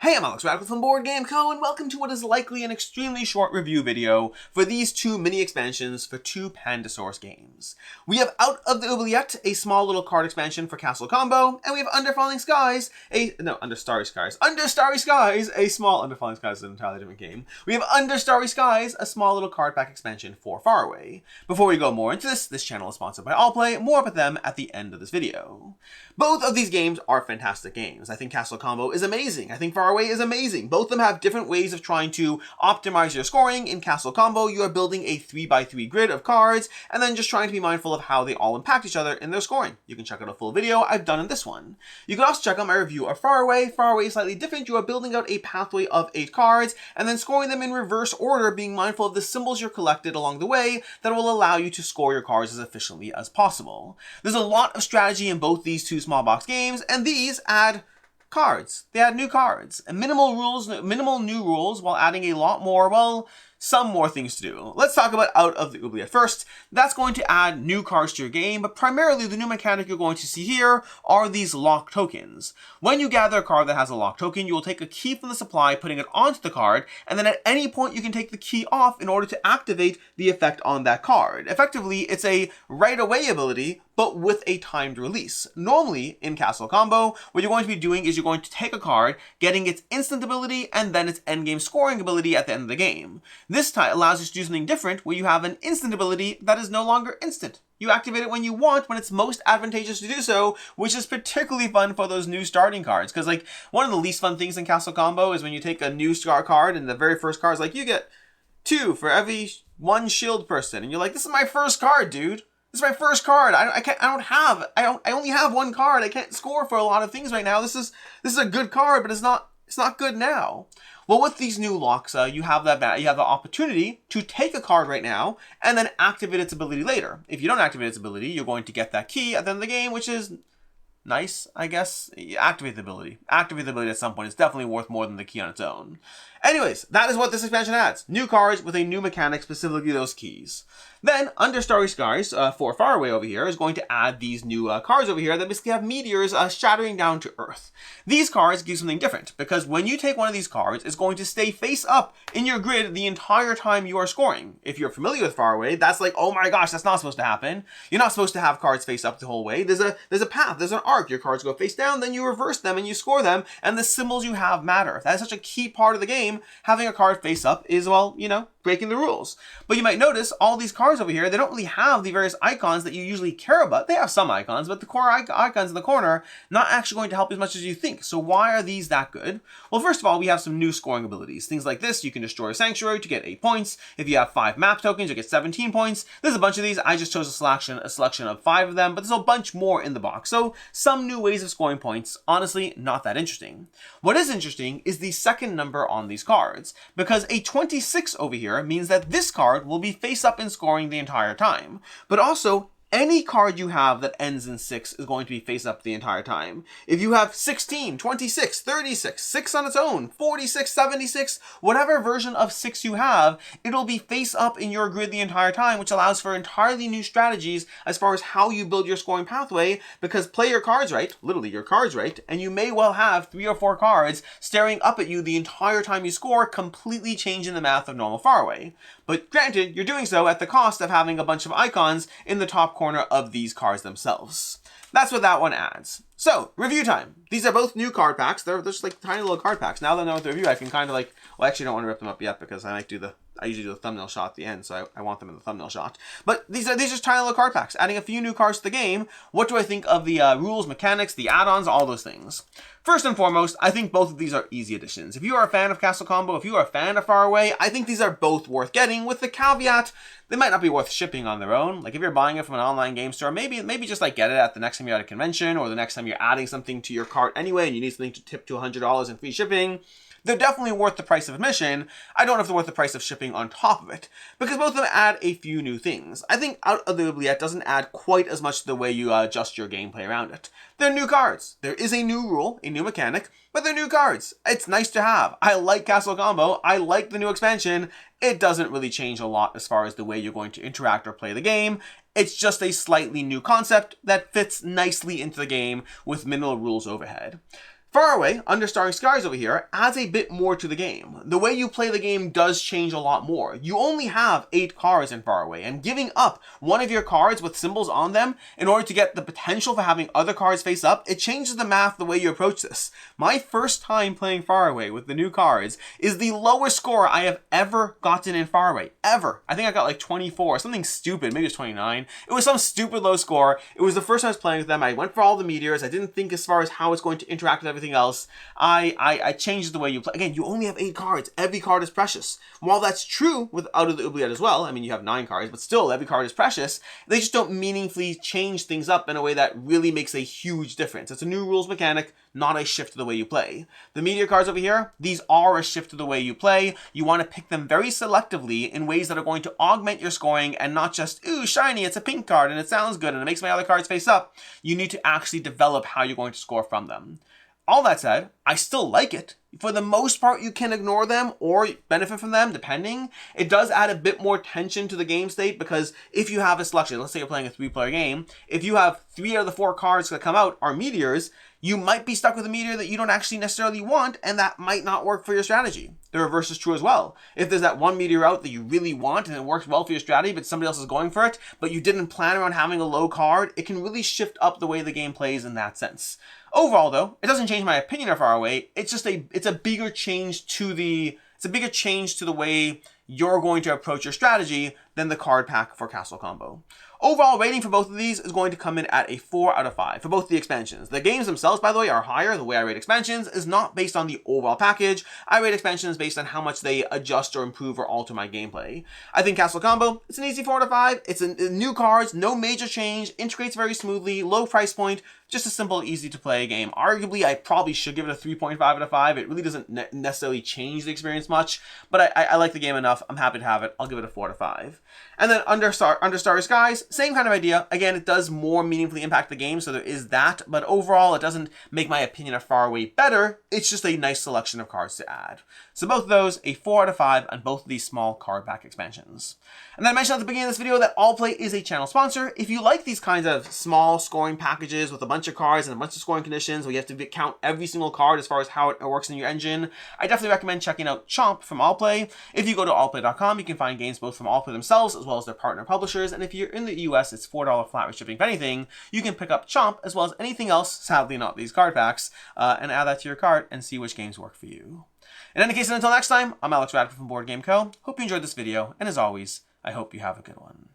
Hey, I'm Alex Radical from Board Game Co, and welcome to what is likely an extremely short review video for these two mini expansions for two Pandasaurus games. We have Out of the Oubliette, a small little card expansion for Castle Combo, and we have Under Starry Skies, a small Under Falling Skies is an entirely different game. We have Under Starry Skies, a small little card pack expansion for Faraway. Before we go more into this channel is sponsored by Allplay. More about them at the end of this video. Both of these games are fantastic games. I think Castle Combo is amazing. I think Faraway is amazing. Both of them have different ways of trying to optimize your scoring. In Castle Combo, you are building a 3x3 grid of cards, and then just trying to be mindful of how they all impact each other in their scoring. You can check out a full video I've done in this one. You can also check out my review of Faraway. Faraway is slightly different. You are building out a pathway of 8 cards, and then scoring them in reverse order, being mindful of the symbols you're collected along the way that will allow you to score your cards as efficiently as possible. There's a lot of strategy in both these two small box games, and these add cards. They add new cards and minimal new rules while adding a lot more, well, some more things to do. Let's talk about Out of the Oubliette first. That's going to add new cards to your game, but primarily the new mechanic you're going to see here are these lock tokens. When you gather a card that has a lock token, you will take a key from the supply, putting it onto the card, and then at any point you can take the key off in order to activate the effect on that card. Effectively, it's a right-away ability, but with a timed release. Normally, in Castle Combo, what you're going to be doing is you're going to take a card, getting its instant ability, and then its endgame scoring ability at the end of the game. This time allows you to do something different, where you have an instant ability that is no longer instant. You activate it when you want, when it's most advantageous to do so, which is particularly fun for those new starting cards. Because, like, one of the least fun things in Castle Combo is when you take a new star card, and the very first card is like, you get 2 for every 1 shield person. And you're like, this is my first card, dude. This is my first card. I only have 1 card. I can't score for a lot of things right now. This is a good card, but it's not good now. Well, with these new locks, you have the opportunity to take a card right now and then activate its ability later. If you don't activate its ability, you're going to get that key at the end of the game, which is nice, I guess. Activate the ability. Activate the ability at some point. It's definitely worth more than the key on its own. Anyways, that is what this expansion adds. New cards with a new mechanic, specifically those keys. Then, Under Starry Skies, for Faraway over here, is going to add these new cards over here that basically have meteors shattering down to Earth. These cards give something different, because when you take one of these cards, it's going to stay face up in your grid the entire time you are scoring. If you're familiar with Faraway, that's like, oh my gosh, that's not supposed to happen. You're not supposed to have cards face up the whole way. There's a path, there's an arc. Your cards go face down, then you reverse them and you score them, and the symbols you have matter. That is such a key part of the game. Having a card face up is, well, you know, breaking the rules. But you might notice all these cards over here, they don't really have the various icons that you usually care about. They have some icons, but the core icons in the corner, not actually going to help as much as you think. So why are these that good? Well, first of all, we have some new scoring abilities. Things like this, you can destroy a sanctuary to get 8 points. If you have 5 map tokens, you get 17 points. There's a bunch of these. I just chose a selection of 5 of them, but there's a bunch more in the box. So some new ways of scoring points, honestly, not that interesting. What is interesting is the second number on these cards, because a 26 over here means that this card will be face up in scoring the entire time. But also, any card you have that ends in 6 is going to be face up the entire time. If you have 16, 26, 36, 6 on its own, 46, 76, whatever version of 6 you have, it'll be face up in your grid the entire time, which allows for entirely new strategies as far as how you build your scoring pathway, because play your cards right, literally your cards right, and you may well have 3 or 4 cards staring up at you the entire time you score, completely changing the math of normal Faraway. But granted, you're doing so at the cost of having a bunch of icons in the top corner of these cards themselves. That's what that one adds. So, review time. These are both new card packs. They're just like tiny little card packs. Now that I know what the review, I can kind of like, well, I actually don't want to rip them up yet because I usually do the thumbnail shot at the end, so I want them in the thumbnail shot. But these are just tiny little card packs, adding a few new cards to the game. What do I think of the rules, mechanics, the add-ons, all those things? First and foremost, I think both of these are easy additions. If you are a fan of Castle Combo, if you are a fan of Faraway, I think these are both worth getting, with the caveat they might not be worth shipping on their own. Like if you're buying it from an online game store, maybe just like get it at the next time you're at a convention, or the next time you're adding something to your cart anyway and you need something to tip to $100 in free shipping. They're definitely worth the price of admission. I don't know if they're worth the price of shipping on top of it, because both of them add a few new things. I think Out of the Oubliette doesn't add quite as much to the way you adjust your gameplay around it. They're new cards. There is a new rule, a new mechanic, but they're new cards. It's nice to have. I like Castle Combo. I like the new expansion. It doesn't really change a lot as far as the way you're going to interact or play the game. It's just a slightly new concept that fits nicely into the game with minimal rules overhead. Faraway, under Starry Skies over here, adds a bit more to the game. The way you play the game does change a lot more. You only have 8 cards in Faraway, and giving up one of your cards with symbols on them in order to get the potential for having other cards face up, it changes the math the way you approach this. My first time playing Faraway with the new cards is the lowest score I have ever gotten in Faraway. Ever. I think I got like 24, something stupid, maybe it was 29. It was some stupid low score. It was the first time I was playing with them. I went for all the meteors. I didn't think as far as how it's going to interact with everything else. I changed the way you play. Again, you only have 8 cards. Every card is precious. While that's true with out of the Oubliette as well, I mean, you have 9 cards, but still every card is precious. They just don't meaningfully change things up in a way that really makes a huge difference. It's a new rules mechanic, not a shift to the way you play. The meteor cards over here, these are a shift to the way you play. You want to pick them very selectively in ways that are going to augment your scoring and not just, ooh, shiny, it's a pink card and it sounds good and it makes my other cards face up. You need to actually develop how you're going to score from them. All that said, I still like it. For the most part, you can ignore them or benefit from them, depending. It does add a bit more tension to the game state because if you have a selection, let's say you're playing a 3-player game, if you have 3 out of the 4 cards that come out are meteors, you might be stuck with a meteor that you don't actually necessarily want, and that might not work for your strategy. The reverse is true as well. If there's that one meteor out that you really want and it works well for your strategy, but somebody else is going for it, but you didn't plan around having a low card, it can really shift up the way the game plays in that sense. Overall, though, it doesn't change my opinion of Faraway. It's just it's a bigger change to the way you're going to approach your strategy than the card pack for Castle Combo. Overall rating for both of these is going to come in at a 4 out of 5 for both the expansions. The games themselves, by the way, are higher. The way I rate expansions is not based on the overall package. I rate expansions based on how much they adjust or improve or alter my gameplay. I think Castle Combo, it's an easy 4 out of 5. It's new cards, no major change, integrates very smoothly, low price point, just a simple, easy to play game. Arguably, I probably should give it a 3.5 out of 5. It really doesn't necessarily change the experience much, but I like the game enough. I'm happy to have it. I'll give it a 4 out of 5. And then under Starry Skies, same kind of idea. Again, it does more meaningfully impact the game, so there is that, but overall, it doesn't make my opinion of Faraway better. It's just a nice selection of cards to add. So both of those, a 4 out of 5 on both of these small card pack expansions. And then I mentioned at the beginning of this video that Allplay is a channel sponsor. If you like these kinds of small scoring packages with a bunch of cards and a bunch of scoring conditions where you have to count every single card as far as how it works in your engine, I definitely recommend checking out Chomp from Allplay. If you go to allplay.com, you can find games both from Allplay themselves as well as their partner publishers. And if you're in the US, it's $4 flat rate shipping. If anything, you can pick up Chomp as well as anything else, sadly not these card packs, and add that to your cart and see which games work for you. In any case, until next time, I'm Alex Radford from Board Game Co. Hope you enjoyed this video, and as always, I hope you have a good one.